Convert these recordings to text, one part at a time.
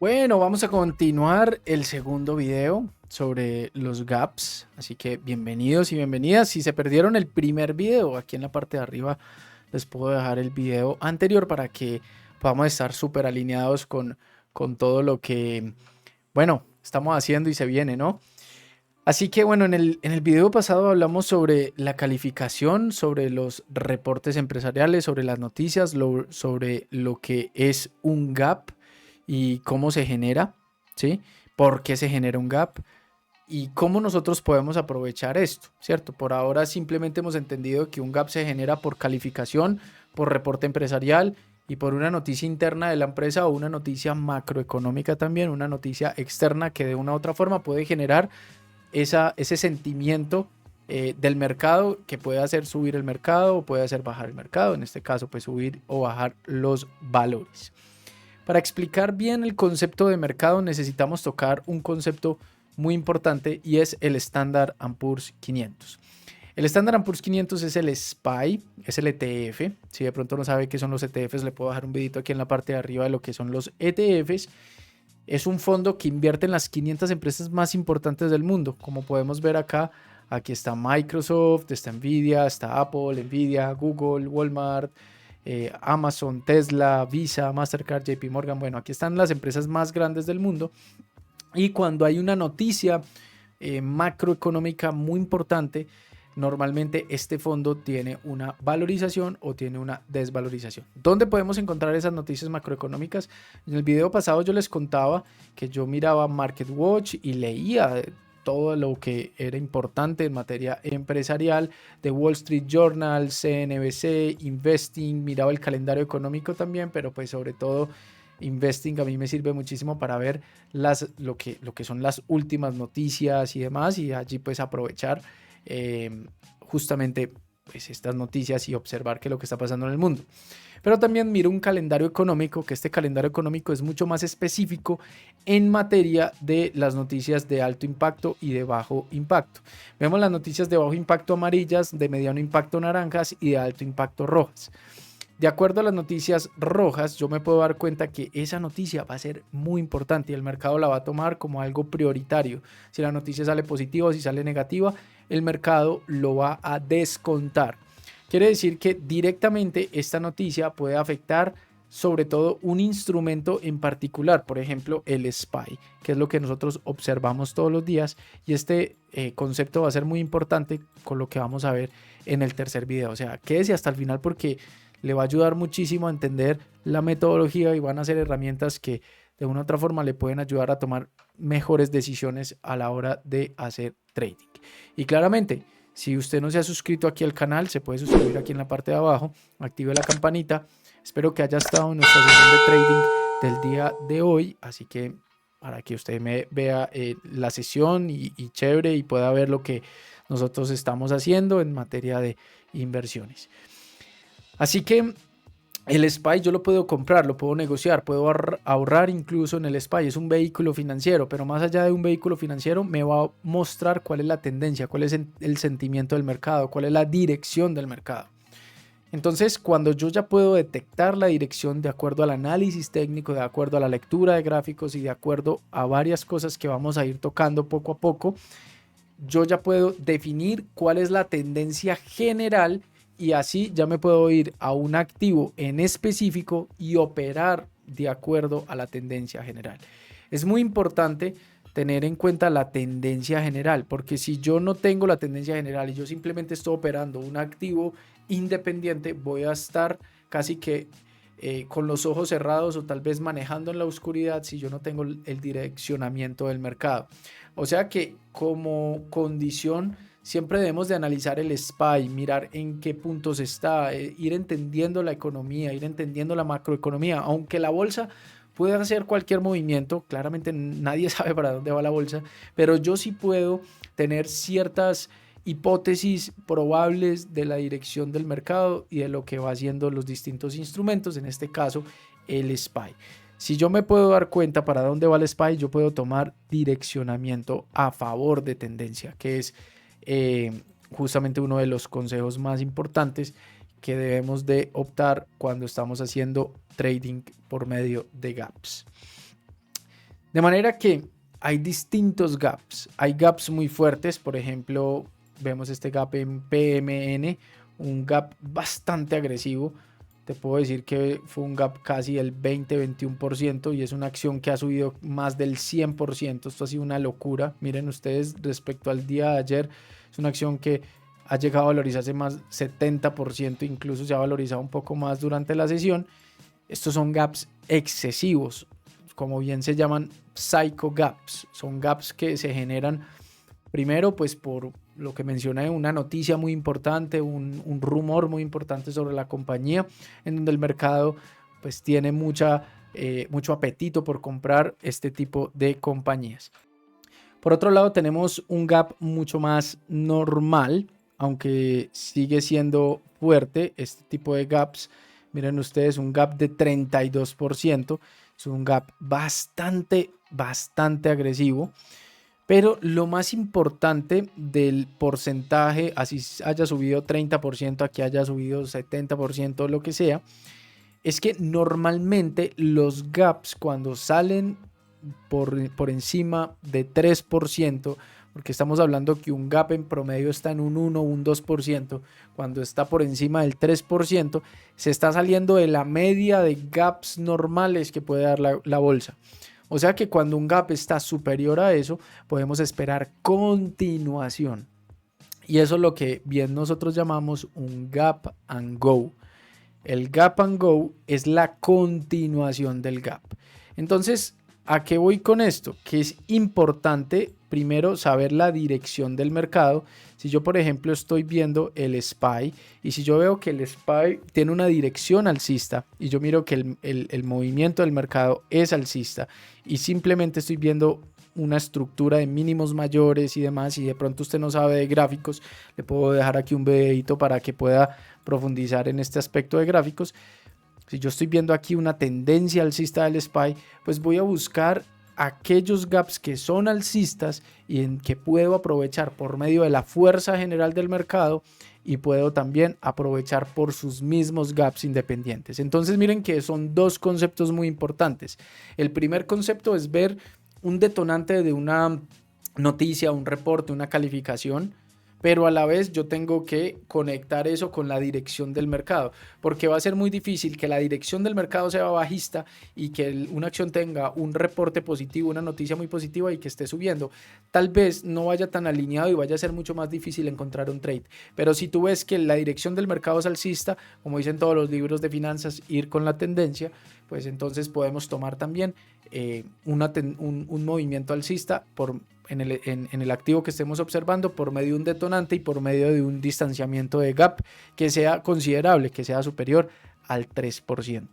Bueno, vamos a continuar el segundo video sobre los gaps, así que bienvenidos y bienvenidas. Si se perdieron el primer video, aquí en la parte de arriba les puedo dejar el video anterior para que podamos estar súper alineados con todo lo que, bueno, estamos haciendo y se viene, ¿no? Así que bueno, en el video pasado hablamos sobre la calificación, sobre los reportes empresariales, sobre las noticias, sobre lo que es un gap y cómo se genera, ¿sí? ¿Por qué se genera un gap? Y cómo nosotros podemos aprovechar esto, ¿cierto? Por ahora simplemente hemos entendido que un gap se genera por calificación, por reporte empresarial y por una noticia interna de la empresa o una noticia macroeconómica también, una noticia externa que de una u otra forma puede generar ese sentimiento del mercado que puede hacer subir el mercado o puede hacer bajar el mercado, en este caso pues subir o bajar los valores. Para explicar bien el concepto de mercado necesitamos tocar un concepto muy importante y es el Standard & Poor's 500. El Standard & Poor's 500 es el SPY, es el ETF. Si de pronto no sabe qué son los ETFs, le puedo dejar un videito aquí en la parte de arriba de lo que son los ETFs. Es un fondo que invierte en las 500 empresas más importantes del mundo. Como podemos ver acá, aquí está Microsoft, está Nvidia, está Apple, Nvidia, Google, Walmart, Amazon, Tesla, Visa, Mastercard, JP Morgan. Bueno, aquí están las empresas más grandes del mundo. Y cuando hay una noticia macroeconómica muy importante, normalmente este fondo tiene una valorización o tiene una desvalorización. ¿Dónde podemos encontrar esas noticias macroeconómicas? En el video pasado yo les contaba que yo miraba MarketWatch y leía todo lo que era importante en materia empresarial de Wall Street Journal, CNBC, Investing, miraba el calendario económico también, pero pues sobre todo Investing a mí me sirve muchísimo para ver lo que son las últimas noticias y demás, y allí pues aprovechar justamente pues estas noticias y observar qué es lo que está pasando en el mundo. Pero también miro un calendario económico, que este calendario económico es mucho más específico en materia de las noticias de alto impacto y de bajo impacto. Vemos las noticias de bajo impacto amarillas, de mediano impacto naranjas y de alto impacto rojas. De acuerdo a las noticias rojas, yo me puedo dar cuenta que esa noticia va a ser muy importante y el mercado la va a tomar como algo prioritario. Si la noticia sale positiva o si sale negativa, el mercado lo va a descontar. Quiere decir que directamente esta noticia puede afectar sobre todo un instrumento en particular, por ejemplo el SPY, que es lo que nosotros observamos todos los días, y este concepto va a ser muy importante con lo que vamos a ver en el tercer video. O sea, quédese hasta el final porque le va a ayudar muchísimo a entender la metodología y van a ser herramientas que de una u otra forma le pueden ayudar a tomar mejores decisiones a la hora de hacer trading. Y claramente, si usted no se ha suscrito aquí al canal, se puede suscribir aquí en la parte de abajo, active la campanita. Espero que haya estado en nuestra sesión de trading del día de hoy, así que para que usted me vea la sesión y chévere y pueda ver lo que nosotros estamos haciendo en materia de inversiones. Así que el SPY yo lo puedo comprar, lo puedo negociar, puedo ahorrar incluso en el SPY. Es un vehículo financiero, pero más allá de un vehículo financiero me va a mostrar cuál es la tendencia, cuál es el sentimiento del mercado, cuál es la dirección del mercado. Entonces, cuando yo ya puedo detectar la dirección de acuerdo al análisis técnico, de acuerdo a la lectura de gráficos y de acuerdo a varias cosas que vamos a ir tocando poco a poco, yo ya puedo definir cuál es la tendencia general y así ya me puedo ir a un activo en específico y operar de acuerdo a la tendencia general. Es muy importante tener en cuenta la tendencia general, porque si yo no tengo la tendencia general y yo simplemente estoy operando un activo independiente, voy a estar casi que con los ojos cerrados o tal vez manejando en la oscuridad si yo no tengo el direccionamiento del mercado. O sea que como condición siempre debemos de analizar el SPY, mirar en qué puntos está, ir entendiendo la economía, ir entendiendo la macroeconomía, aunque la bolsa puede hacer cualquier movimiento, claramente nadie sabe para dónde va la bolsa, pero yo sí puedo tener ciertas hipótesis probables de la dirección del mercado y de lo que va haciendo los distintos instrumentos, en este caso el SPY. Si yo me puedo dar cuenta para dónde va el SPY, yo puedo tomar direccionamiento a favor de tendencia, que es justamente uno de los consejos más importantes que debemos de optar cuando estamos haciendo trading por medio de gaps. De manera que hay distintos gaps. Hay gaps muy fuertes, por ejemplo, vemos este gap en PMN, un gap bastante agresivo. Te puedo decir que fue un gap casi del 20-21% y es una acción que ha subido más del 100%. Esto ha sido una locura. Miren ustedes, respecto al día de ayer, es una acción que ha llegado a valorizarse más 70%, incluso se ha valorizado un poco más durante la sesión. Estos son gaps excesivos, como bien se llaman psycho gaps. Son gaps que se generan primero pues por lo que mencioné, una noticia muy importante, un rumor muy importante sobre la compañía, en donde el mercado pues tiene mucho apetito por comprar este tipo de compañías. Por otro lado tenemos un gap mucho más normal, aunque sigue siendo fuerte este tipo de gaps. Miren ustedes, un gap de 32%, es un gap bastante agresivo. Pero lo más importante del porcentaje, así haya subido 30%, aquí haya subido 70%, lo que sea, es que normalmente los gaps cuando salen por encima de 3%, porque estamos hablando que un gap en promedio está en un 1 o un 2%, cuando está por encima del 3%, se está saliendo de la media de gaps normales que puede dar la bolsa. O sea que cuando un gap está superior a eso, podemos esperar continuación. Y eso es lo que bien nosotros llamamos un gap and go. El gap and go es la continuación del gap. Entonces, ¿a qué voy con esto? Que es importante primero saber la dirección del mercado. Si yo, por ejemplo, estoy viendo el SPY y si yo veo que el SPY tiene una dirección alcista y yo miro que el movimiento del mercado es alcista y simplemente estoy viendo una estructura de mínimos mayores y demás, y de pronto usted no sabe de gráficos, le puedo dejar aquí un videito para que pueda profundizar en este aspecto de gráficos. Si yo estoy viendo aquí una tendencia alcista del SPY, pues voy a buscar aquellos gaps que son alcistas y en que puedo aprovechar por medio de la fuerza general del mercado, y puedo también aprovechar por sus mismos gaps independientes. Entonces miren que son dos conceptos muy importantes. El primer concepto es ver un detonante de una noticia, un reporte, una calificación, pero a la vez yo tengo que conectar eso con la dirección del mercado, porque va a ser muy difícil que la dirección del mercado sea bajista y que una acción tenga un reporte positivo, una noticia muy positiva y que esté subiendo. Tal vez no vaya tan alineado y vaya a ser mucho más difícil encontrar un trade, pero si tú ves que la dirección del mercado es alcista, como dicen todos los libros de finanzas, ir con la tendencia, pues entonces podemos tomar también un movimiento alcista en el activo que estemos observando por medio de un detonante y por medio de un distanciamiento de gap que sea considerable, que sea superior al 3%.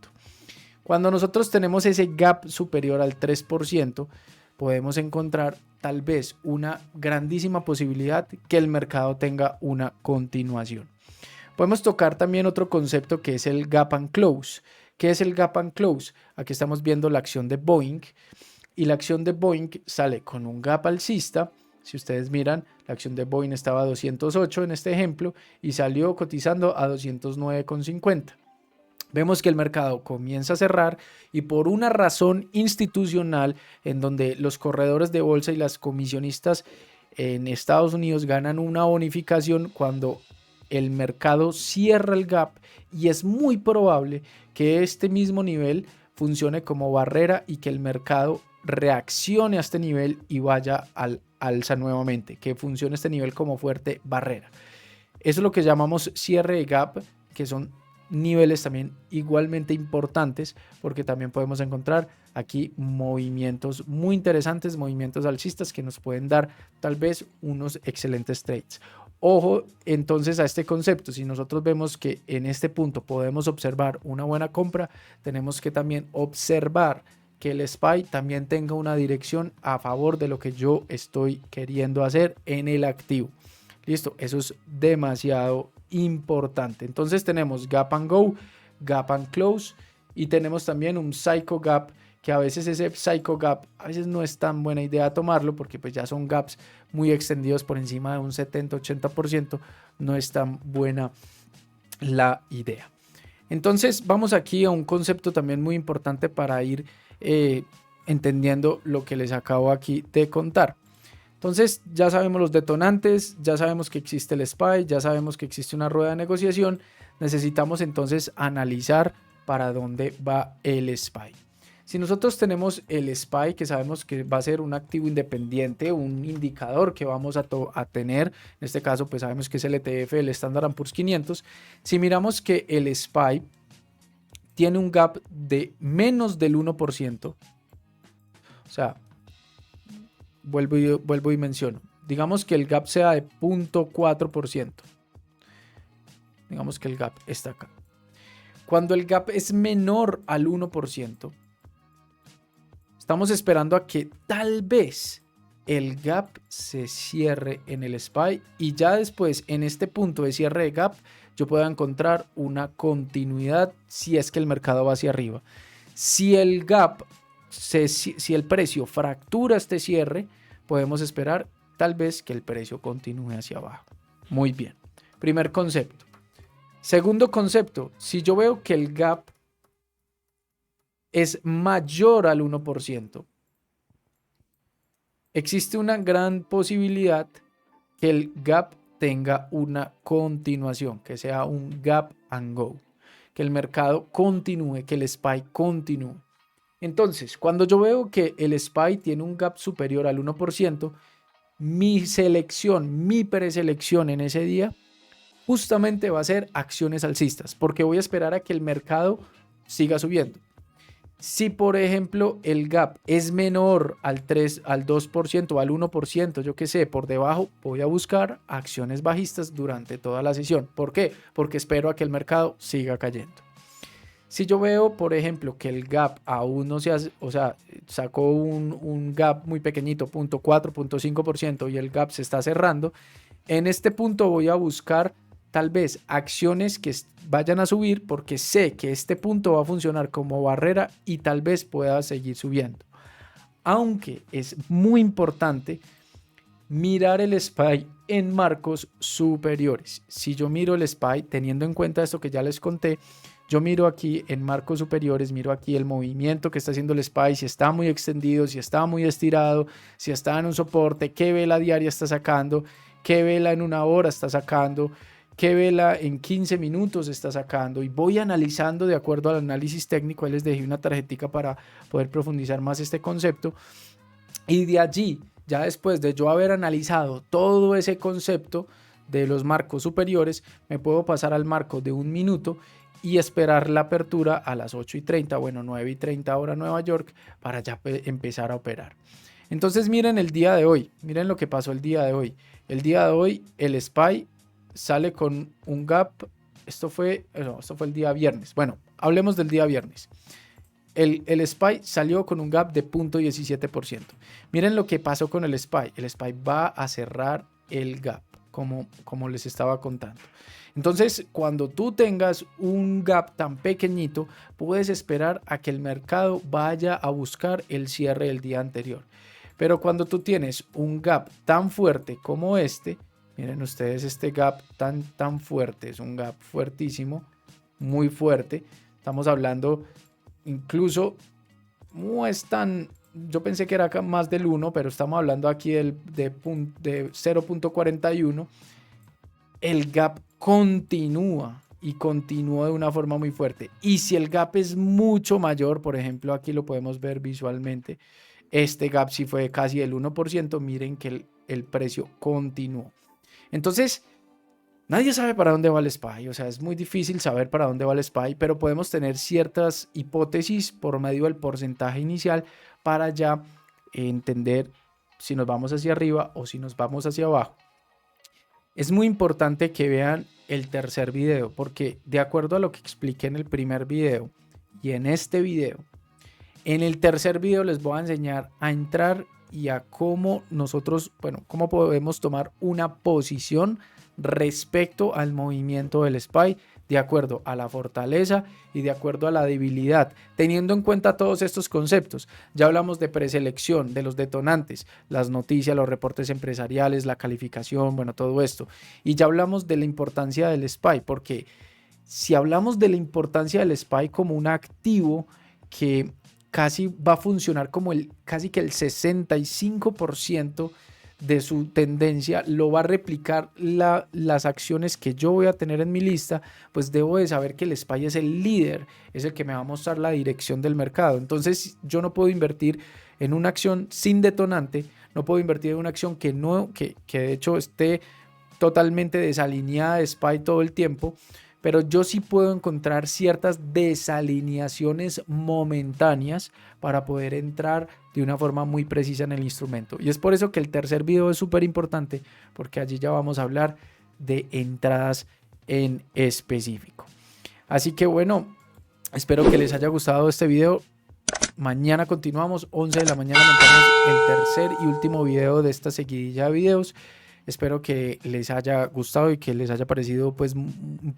Cuando nosotros tenemos ese gap superior al 3%, podemos encontrar tal vez una grandísima posibilidad que el mercado tenga una continuación. Podemos tocar también otro concepto que es el gap and close. ¿Qué es el gap and close? Aquí estamos viendo la acción de Boeing y la acción de Boeing sale con un gap alcista. Si ustedes miran, la acción de Boeing estaba a 208 en este ejemplo y salió cotizando a 209,50. Vemos que el mercado comienza a cerrar y por una razón institucional en donde los corredores de bolsa y las comisionistas en Estados Unidos ganan una bonificación cuando el mercado cierra el gap, y es muy probable que este mismo nivel funcione como barrera y que el mercado reaccione a este nivel y vaya al alza nuevamente, que funcione este nivel como fuerte barrera. Eso es lo que llamamos cierre de gap, que son niveles también igualmente importantes, porque también podemos encontrar aquí movimientos muy interesantes, movimientos alcistas que nos pueden dar tal vez unos excelentes trades. Ojo entonces a este concepto. Si nosotros vemos que en este punto podemos observar una buena compra, tenemos que también observar que el SPY también tenga una dirección a favor de lo que yo estoy queriendo hacer en el activo. Listo, eso es demasiado importante. Entonces tenemos gap and go, gap and close, y tenemos también un psycho gap, que a veces ese psycho gap a veces no es tan buena idea tomarlo, porque pues ya son gaps muy extendidos por encima de un 70-80%, no es tan buena la idea. Entonces vamos aquí a un concepto también muy importante para ir entendiendo lo que les acabo aquí de contar. Entonces ya sabemos los detonantes, ya sabemos que existe el SPY, ya sabemos que existe una rueda de negociación. Necesitamos entonces analizar para dónde va el SPY. Si nosotros tenemos el SPY, que sabemos que va a ser un activo independiente, un indicador que vamos a tener, en este caso pues sabemos que es el ETF, el Standard & Poor's 500, si miramos que el SPY tiene un gap de menos del 1%, o sea, vuelvo y menciono, digamos que el gap sea de 0.4%, digamos que el gap está acá. Cuando el gap es menor al 1%, estamos esperando a que tal vez el gap se cierre en el SPY y ya después en este punto de cierre de gap yo pueda encontrar una continuidad si es que el mercado va hacia arriba. Si el gap, si el precio fractura este cierre, podemos esperar tal vez que el precio continúe hacia abajo. Muy bien. Primer concepto. Segundo concepto, si yo veo que el gap es mayor al 1%, existe una gran posibilidad que el gap tenga una continuación, que sea un gap and go, que el mercado continúe, que el SPY continúe. Entonces, cuando yo veo que el SPY tiene un gap superior al 1%, mi selección, mi preselección en ese día justamente va a ser acciones alcistas, porque voy a esperar a que el mercado siga subiendo. Si, por ejemplo, el gap es menor al 3, al 2%, al 1%, yo qué sé, por debajo, voy a buscar acciones bajistas durante toda la sesión. ¿Por qué? Porque espero a que el mercado siga cayendo. Si yo veo, por ejemplo, que el gap aún no se hace, o sea, sacó un gap muy pequeñito, 0.4, 0.5%, y el gap se está cerrando, en este punto voy a buscar tal vez acciones que vayan a subir porque sé que este punto va a funcionar como barrera y tal vez pueda seguir subiendo. Aunque es muy importante mirar el SPY en marcos superiores. Si yo miro el SPY, teniendo en cuenta esto que ya les conté, yo miro aquí en marcos superiores, miro aquí el movimiento que está haciendo el SPY, si está muy extendido, si está muy estirado, si está en un soporte, qué vela diaria está sacando, qué vela en una hora está sacando, qué vela en 15 minutos está sacando, y voy analizando de acuerdo al análisis técnico. Ahí les dejé una tarjetica para poder profundizar más este concepto, y de allí, ya después de yo haber analizado todo ese concepto de los marcos superiores, me puedo pasar al marco de un minuto y esperar la apertura a las 8:30, bueno, 9:30 hora Nueva York, para ya empezar a operar. Entonces miren el día de hoy, miren lo que pasó el día de hoy. El día de hoy el SPY sale con un gap, esto fue el día viernes. Bueno, hablemos del día viernes. El SPY salió con un gap de 0.17%. Miren lo que pasó con el SPY. El SPY va a cerrar el gap, como les estaba contando. Entonces, cuando tú tengas un gap tan pequeñito, puedes esperar a que el mercado vaya a buscar el cierre del día anterior. Pero cuando tú tienes un gap tan fuerte como este, miren ustedes este gap tan fuerte, es un gap fuertísimo, muy fuerte. Estamos hablando, incluso no es tan, yo pensé que era más del 1, pero estamos hablando aquí de 0.41. El gap continúa y continúa de una forma muy fuerte. Y si el gap es mucho mayor, por ejemplo, aquí lo podemos ver visualmente, este gap sí fue casi del 1%, miren que el precio continuó. Entonces, nadie sabe para dónde va el SPY, o sea, es muy difícil saber para dónde va el SPY, pero podemos tener ciertas hipótesis por medio del porcentaje inicial para ya entender si nos vamos hacia arriba o si nos vamos hacia abajo. Es muy importante que vean el tercer video, porque de acuerdo a lo que expliqué en el primer video y en este video, en el tercer video les voy a enseñar a entrar y a cómo nosotros, cómo podemos tomar una posición respecto al movimiento del SPY de acuerdo a la fortaleza y de acuerdo a la debilidad, teniendo en cuenta todos estos conceptos. Ya hablamos de preselección, de los detonantes, las noticias, los reportes empresariales, la calificación, todo esto. Y ya hablamos de la importancia del SPY, porque si hablamos de la importancia del SPY como un activo que casi va a funcionar como casi que el 65% de su tendencia lo va a replicar las acciones que yo voy a tener en mi lista, pues debo de saber que el SPY es el líder, es el que me va a mostrar la dirección del mercado. Entonces yo no puedo invertir en una acción sin detonante, no puedo invertir en una acción que de hecho esté totalmente desalineada de SPY todo el tiempo, pero yo sí puedo encontrar ciertas desalineaciones momentáneas para poder entrar de una forma muy precisa en el instrumento. Y es por eso que el tercer video es súper importante, porque allí ya vamos a hablar de entradas en específico. Así que bueno, espero que les haya gustado este video. Mañana continuamos, 11 de la mañana montamos el tercer y último video de esta seguidilla de videos. Espero que les haya gustado y que les haya parecido pues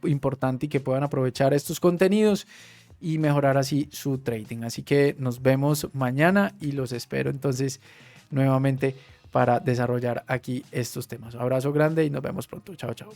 importante y que puedan aprovechar estos contenidos y mejorar así su trading. Así que nos vemos mañana y los espero entonces nuevamente para desarrollar aquí estos temas. Abrazo grande y nos vemos pronto. Chao, chao.